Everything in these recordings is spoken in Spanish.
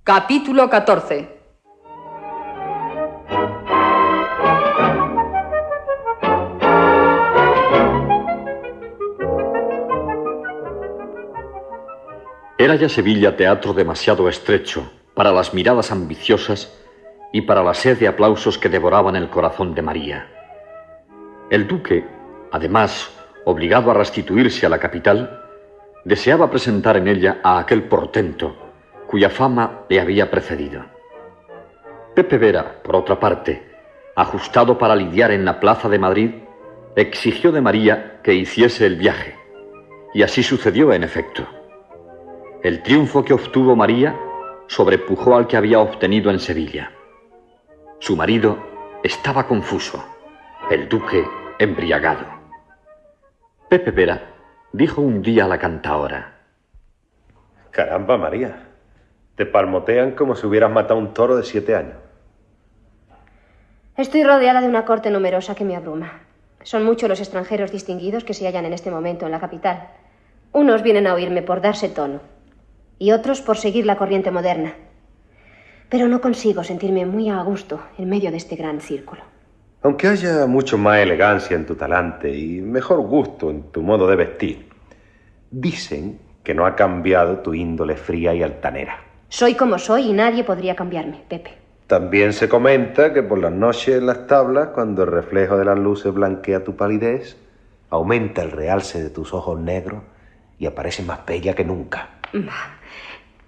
Capítulo 14. Era ya Sevilla teatro demasiado estrecho para las miradas ambiciosas y para la sed de aplausos que devoraban el corazón de María. El duque, además, obligado a restituirse a la capital, deseaba presentar en ella a aquel portento cuya fama le había precedido. Pepe Vera, por otra parte, ajustado para lidiar en la plaza de Madrid, exigió de María que hiciese el viaje, y así sucedió en efecto. El triunfo que obtuvo María sobrepujó al que había obtenido en Sevilla. Su marido estaba confuso, el duque embriagado. Pepe Vera dijo un día a la cantaora: Caramba, María, te palmotean como si hubieras matado un toro de 7 años. Estoy rodeada de una corte numerosa que me abruma. Son muchos los extranjeros distinguidos que se hallan en este momento en la capital. Unos vienen a oírme por darse tono y otros por seguir la corriente moderna. Pero no consigo sentirme muy a gusto en medio de este gran círculo. Aunque haya mucho más elegancia en tu talante y mejor gusto en tu modo de vestir, dicen que no ha cambiado tu índole fría y altanera. Soy como soy y nadie podría cambiarme, Pepe. También se comenta que por las noches en las tablas, cuando el reflejo de las luces blanquea tu palidez, aumenta el realce de tus ojos negros y apareces más bella que nunca.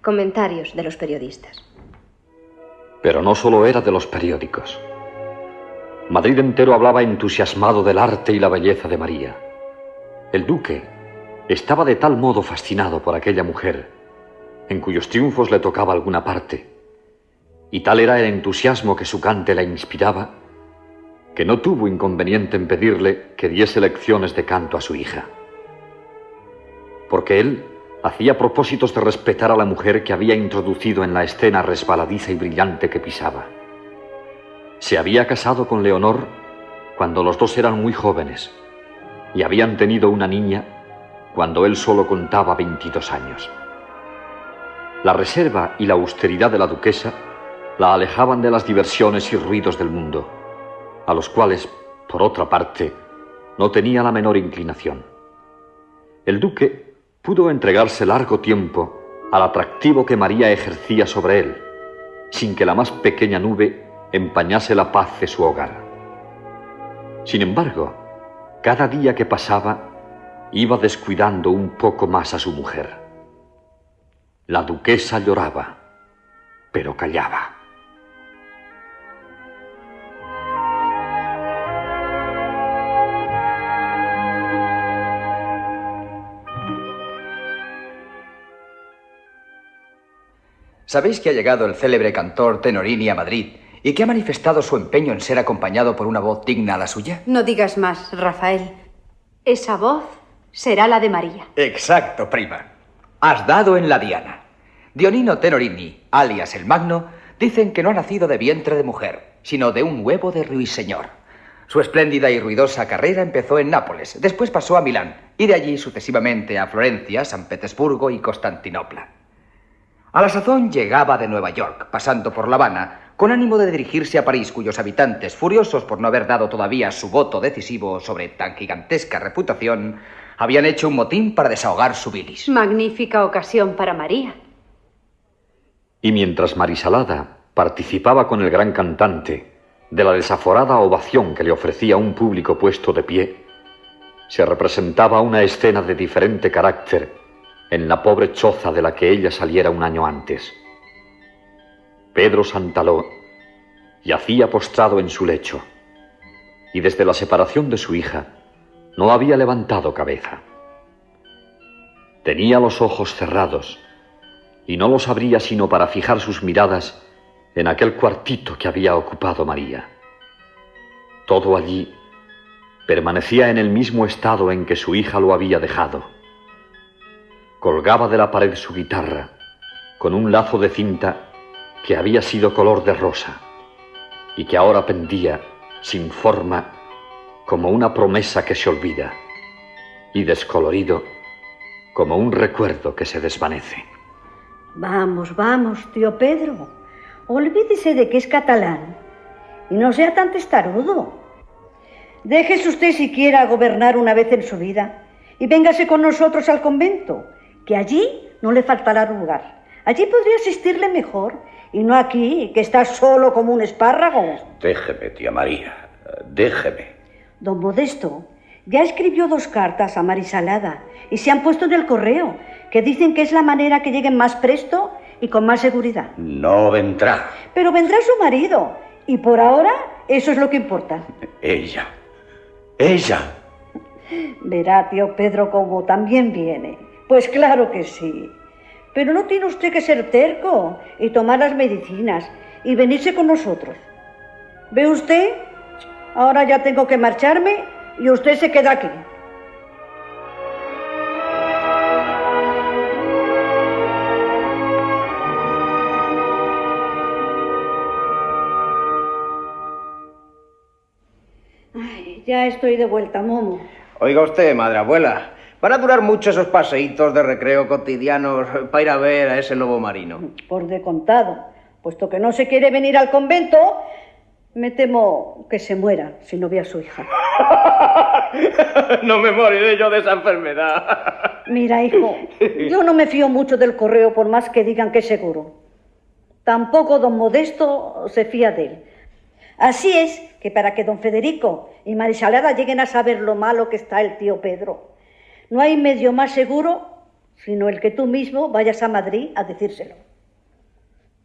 Comentarios de los periodistas. Pero no solo era de los periódicos. Madrid entero hablaba entusiasmado del arte y la belleza de María. El duque estaba de tal modo fascinado por aquella mujer, en cuyos triunfos le tocaba alguna parte, y tal era el entusiasmo que su cante la inspiraba, que no tuvo inconveniente en pedirle que diese lecciones de canto a su hija. Porque él hacía propósitos de respetar a la mujer que había introducido en la escena resbaladiza y brillante que pisaba. Se había casado con Leonor cuando los dos eran muy jóvenes y habían tenido una niña cuando él solo contaba 22 años. La reserva y la austeridad de la duquesa la alejaban de las diversiones y ruidos del mundo, a los cuales, por otra parte, no tenía la menor inclinación. El duque pudo entregarse largo tiempo al atractivo que María ejercía sobre él, sin que la más pequeña nube empañase la paz de su hogar. Sin embargo, cada día que pasaba iba descuidando un poco más a su mujer. La duquesa lloraba, pero callaba. ¿Sabéis que ha llegado el célebre cantor Tenorini a Madrid y que ha manifestado su empeño en ser acompañado por una voz digna a la suya? No digas más, Rafael. Esa voz será la de María. Exacto, prima. Has dado en la diana. Dionino Tenorini, alias el Magno, dicen que no ha nacido de vientre de mujer, sino de un huevo de ruiseñor. Su espléndida y ruidosa carrera empezó en Nápoles, después pasó a Milán y de allí sucesivamente a Florencia, San Petersburgo y Constantinopla. A la sazón llegaba de Nueva York, pasando por La Habana, con ánimo de dirigirse a París, cuyos habitantes, furiosos por no haber dado todavía su voto decisivo sobre tan gigantesca reputación, habían hecho un motín para desahogar su bilis. Magnífica ocasión para María. Y mientras Marisalada participaba con el gran cantante de la desaforada ovación que le ofrecía un público puesto de pie, se representaba una escena de diferente carácter en la pobre choza de la que ella saliera un año antes. Pedro Santaló yacía postrado en su lecho, y desde la separación de su hija no había levantado cabeza. Tenía los ojos cerrados, y no los abría sino para fijar sus miradas en aquel cuartito que había ocupado María. Todo allí permanecía en el mismo estado en que su hija lo había dejado. Colgaba de la pared su guitarra, con un lazo de cinta que había sido color de rosa, y que ahora pendía, sin forma, como una promesa que se olvida, y descolorido, como un recuerdo que se desvanece. Vamos, vamos, tío Pedro. Olvídese de que es catalán y no sea tan testarudo. Déjese usted siquiera gobernar una vez en su vida y véngase con nosotros al convento, que allí no le faltará lugar. Allí podría asistirle mejor y no aquí, que está solo como un espárrago. Déjeme, tía María, déjeme. Don Modesto ya escribió 2 cartas a Marisalada y se han puesto en el correo, que dicen que es la manera que lleguen más presto y con más seguridad. No vendrá. Pero vendrá su marido, y por ahora eso es lo que importa. Ella. Verá, tío Pedro, cómo también viene. Pues claro que sí. Pero no tiene usted que ser terco y tomar las medicinas y venirse con nosotros. ¿Ve usted? Ahora ya tengo que marcharme y usted se queda aquí. Ay, ya estoy de vuelta, Momo. Oiga usted, madre abuela, van a durar mucho esos paseitos de recreo cotidianos para ir a ver a ese lobo marino. Por de contado, puesto que no se quiere venir al convento, me temo que se muera si no ve a su hija. No me moriré yo de esa enfermedad. Mira, hijo, yo no me fío mucho del correo por más que digan que es seguro. Tampoco don Modesto se fía de él. Así es que para que don Federico y Marisalada lleguen a saber lo malo que está el tío Pedro, no hay medio más seguro sino el que tú mismo vayas a Madrid a decírselo.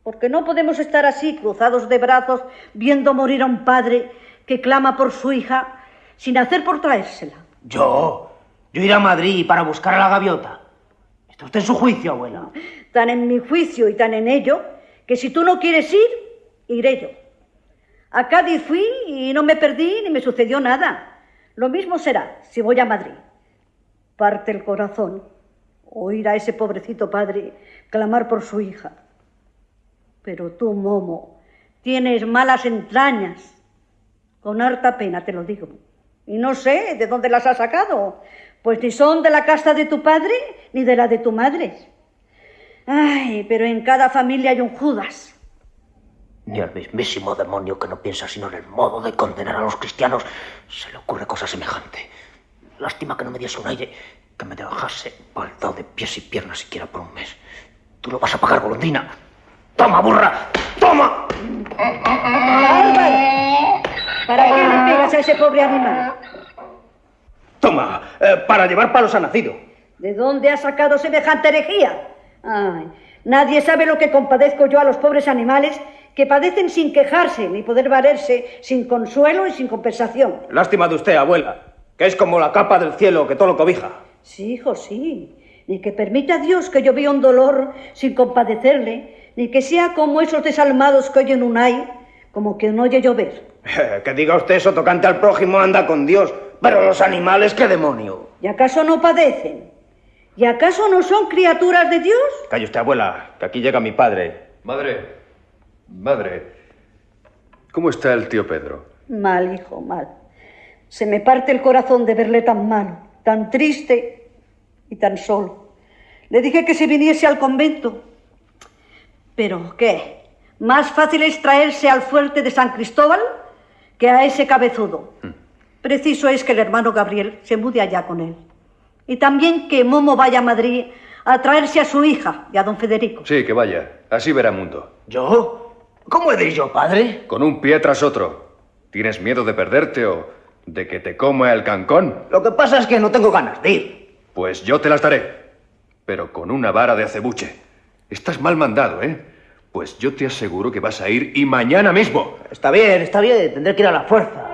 Porque no podemos estar así, cruzados de brazos, viendo morir a un padre que clama por su hija sin hacer por traérsela. Yo iré a Madrid para buscar a la gaviota. Está usted en su juicio, abuela. Tan en mi juicio y tan en ello, que si tú no quieres ir, iré yo. A Cádiz fui y no me perdí ni me sucedió nada. Lo mismo será si voy a Madrid. Parte el corazón oír a ese pobrecito padre clamar por su hija. Pero tú, Momo, tienes malas entrañas. Con harta pena te lo digo. Y no sé de dónde las has sacado, pues ni son de la casta de tu padre ni de la de tu madre. Ay, pero en cada familia hay un Judas. Ni al mismísimo demonio, que no piensa sino en el modo de condenar a los cristianos, se le ocurre cosa semejante. Lástima que no me diese un aire, que me dejase baldado de pies y piernas siquiera por un mes. Tú lo vas a pagar, golondrina. ¡Toma, burra! ¡Toma! ¡Álvaro! ¿Para qué le pegas a ese pobre animal? Toma, para llevar palos a nacido. ¿De dónde has sacado semejante herejía? Ay, nadie sabe lo que compadezco yo a los pobres animales que padecen sin quejarse ni poder valerse, sin consuelo y sin compensación. Lástima de usted, abuela, que es como la capa del cielo que todo lo cobija. Sí, hijo, sí. Ni que permita Dios que yo vea un dolor sin compadecerle, ni que sea como esos desalmados que oyen un ay, como que no oye llover. Que diga usted eso tocante al prójimo, anda con Dios, pero los animales, ¿qué demonio? ¿Y acaso no padecen? ¿Y acaso no son criaturas de Dios? Calle usted, abuela, que aquí llega mi padre. Madre, ¿cómo está el tío Pedro? Mal, hijo, mal. Se me parte el corazón de verle tan malo, tan triste y tan solo. Le dije que se viniese al convento. ¿Pero qué? Más fácil es traerse al fuerte de San Cristóbal que a ese cabezudo. Preciso es que el hermano Gabriel se mude allá con él. Y también que Momo vaya a Madrid a traerse a su hija y a don Federico. Sí, que vaya. Así verá mundo. ¿Yo? ¿Cómo he de ir yo, padre? Con un pie tras otro. ¿Tienes miedo de perderte o de que te coma el cancón? Lo que pasa es que no tengo ganas de ir. Pues yo te las daré. Pero con una vara de acebuche. Estás mal mandado, ¿eh? Pues yo te aseguro que vas a ir y mañana mismo. Está bien. Tendré que ir a la fuerza.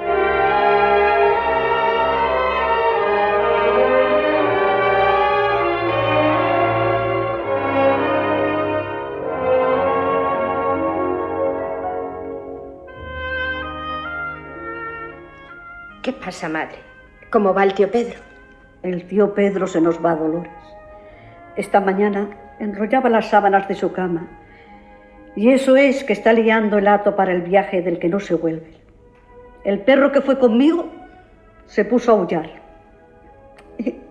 ¿Qué pasa, madre? ¿Cómo va el tío Pedro? El tío Pedro se nos va, Dolores. Esta mañana enrollaba las sábanas de su cama. Y eso es que está liando el hato para el viaje del que no se vuelve. El perro que fue conmigo se puso a aullar.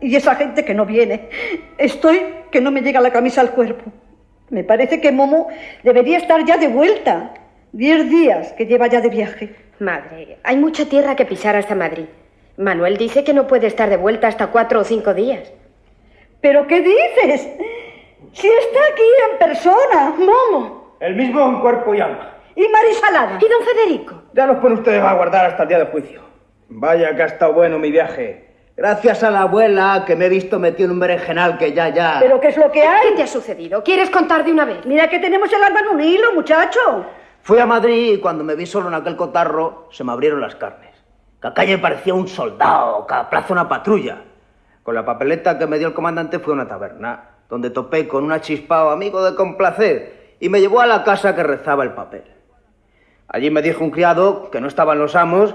Y esa gente que no viene. Estoy que no me llega la camisa al cuerpo. Me parece que Momo debería estar ya de vuelta. 10 días que lleva ya de viaje. Madre, hay mucha tierra que pisar hasta Madrid. Manuel dice que no puede estar de vuelta hasta 4 o 5 días. ¿Pero qué dices? Si está aquí en persona, Momo. El mismo en cuerpo y alma. ¿Y Marisalada? ¿Y don Federico? Ya los pone ustedes a guardar hasta el día del juicio. Vaya que ha estado bueno mi viaje. Gracias a la abuela que me he visto metido en un berenjenal que ya... ¿Pero qué es lo que hay? ¿Qué te ha sucedido? ¿Quieres contar de una vez? Mira que tenemos el alma en un hilo, muchacho. Fui a Madrid y cuando me vi solo en aquel cotarro se me abrieron las carnes. Cada calle parecía un soldado, cada plaza una patrulla. Con la papeleta que me dio el comandante fui a una taberna, donde topé con un achispao amigo de complacer y me llevó a la casa que rezaba el papel. Allí me dijo un criado que no estaban los amos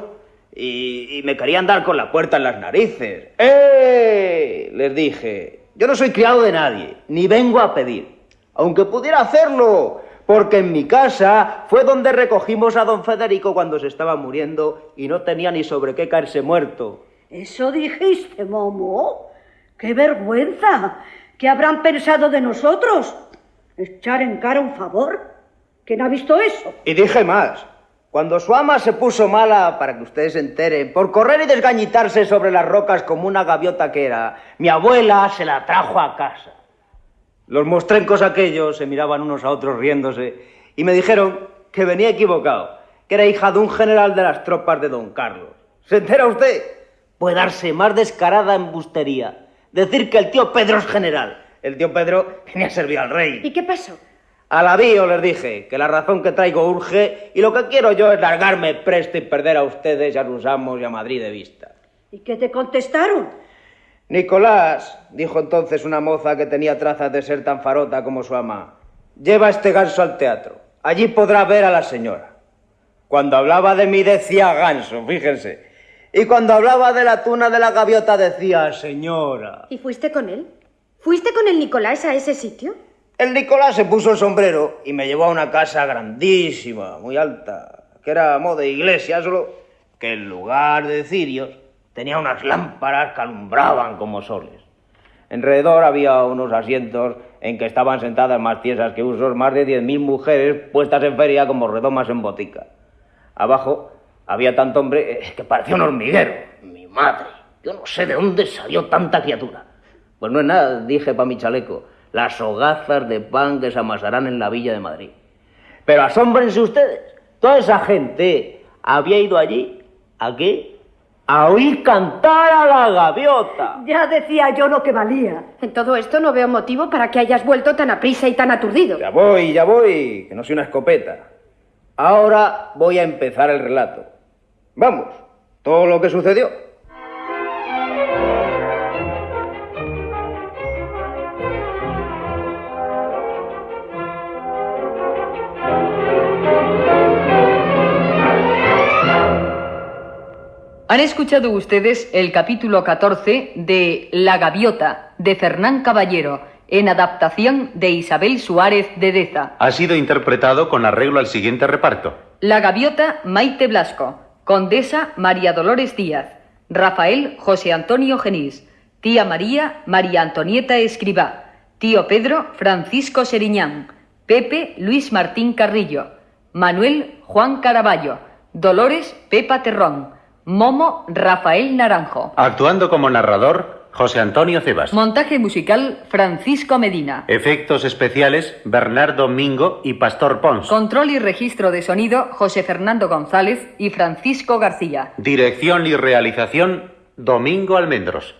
y me querían dar con la puerta en las narices. ¡Eh! Les dije, yo no soy criado de nadie, ni vengo a pedir, aunque pudiera hacerlo, porque en mi casa fue donde recogimos a don Federico cuando se estaba muriendo y no tenía ni sobre qué caerse muerto. ¿Eso dijiste, Momo? ¡Qué vergüenza! ¿Qué habrán pensado de nosotros? ¿Echar en cara un favor? ¿Quién ha visto eso? Y dije más. Cuando su ama se puso mala, para que ustedes se enteren, por correr y desgañitarse sobre las rocas como una gaviota que era, mi abuela se la trajo a casa. Los mostrencos aquellos se miraban unos a otros riéndose y me dijeron que venía equivocado, que era hija de un general de las tropas de don Carlos. ¿Se entera usted? Puede darse más descarada embustería. Decir que el tío Pedro es general. El tío Pedro tenía servido al rey. ¿Y qué pasó? Al avío les dije que la razón que traigo urge y lo que quiero yo es largarme presto y perder a ustedes, a sus amos y a Madrid de vista. ¿Y qué te contestaron? Nicolás, dijo entonces una moza que tenía trazas de ser tan farota como su ama, lleva este ganso al teatro. Allí podrá ver a la señora. Cuando hablaba de mí decía ganso, fíjense. Y cuando hablaba de la tuna de la gaviota decía señora. ¿Y fuiste con él? ¿Fuiste con el Nicolás a ese sitio? El Nicolás se puso el sombrero y me llevó a una casa grandísima, muy alta, que era modo de iglesia, solo que en lugar de cirios tenía unas lámparas que alumbraban como soles. Alrededor había unos asientos en que estaban sentadas más tiesas que usos más de 10.000 mujeres puestas en feria como redomas en botica. Abajo había tanto hombre que parecía un hormiguero. Mi madre, yo no sé de dónde salió tanta criatura. Pues no es nada, dije pa' mi chaleco, las hogazas de pan que se amasarán en la villa de Madrid. Pero asómbrense ustedes, toda esa gente había ido allí, ¿a qué? A oír cantar a la gaviota. Ya decía yo lo que valía. En todo esto no veo motivo para que hayas vuelto tan aprisa y tan aturdido. Ya voy, que no soy una escopeta. Ahora voy a empezar el relato. Vamos, todo lo que sucedió. Han escuchado ustedes el capítulo 14 de La Gaviota, de Fernán Caballero, en adaptación de Isabel Suárez de Deza. Ha sido interpretado con arreglo al siguiente reparto. La Gaviota, Maite Blasco. Condesa, María Dolores Díaz. Rafael, José Antonio Genís. Tía María, María Antonieta Escribá. Tío Pedro, Francisco Seriñán. Pepe, Luis Martín Carrillo. Manuel, Juan Caraballo. Dolores, Pepa Terrón. Momo, Rafael Naranjo. Actuando como narrador, José Antonio Cebas. Montaje musical, Francisco Medina. Efectos especiales, Bernardo Mingo y Pastor Pons. Control y registro de sonido, José Fernando González y Francisco García. Dirección y realización, Domingo Almendros.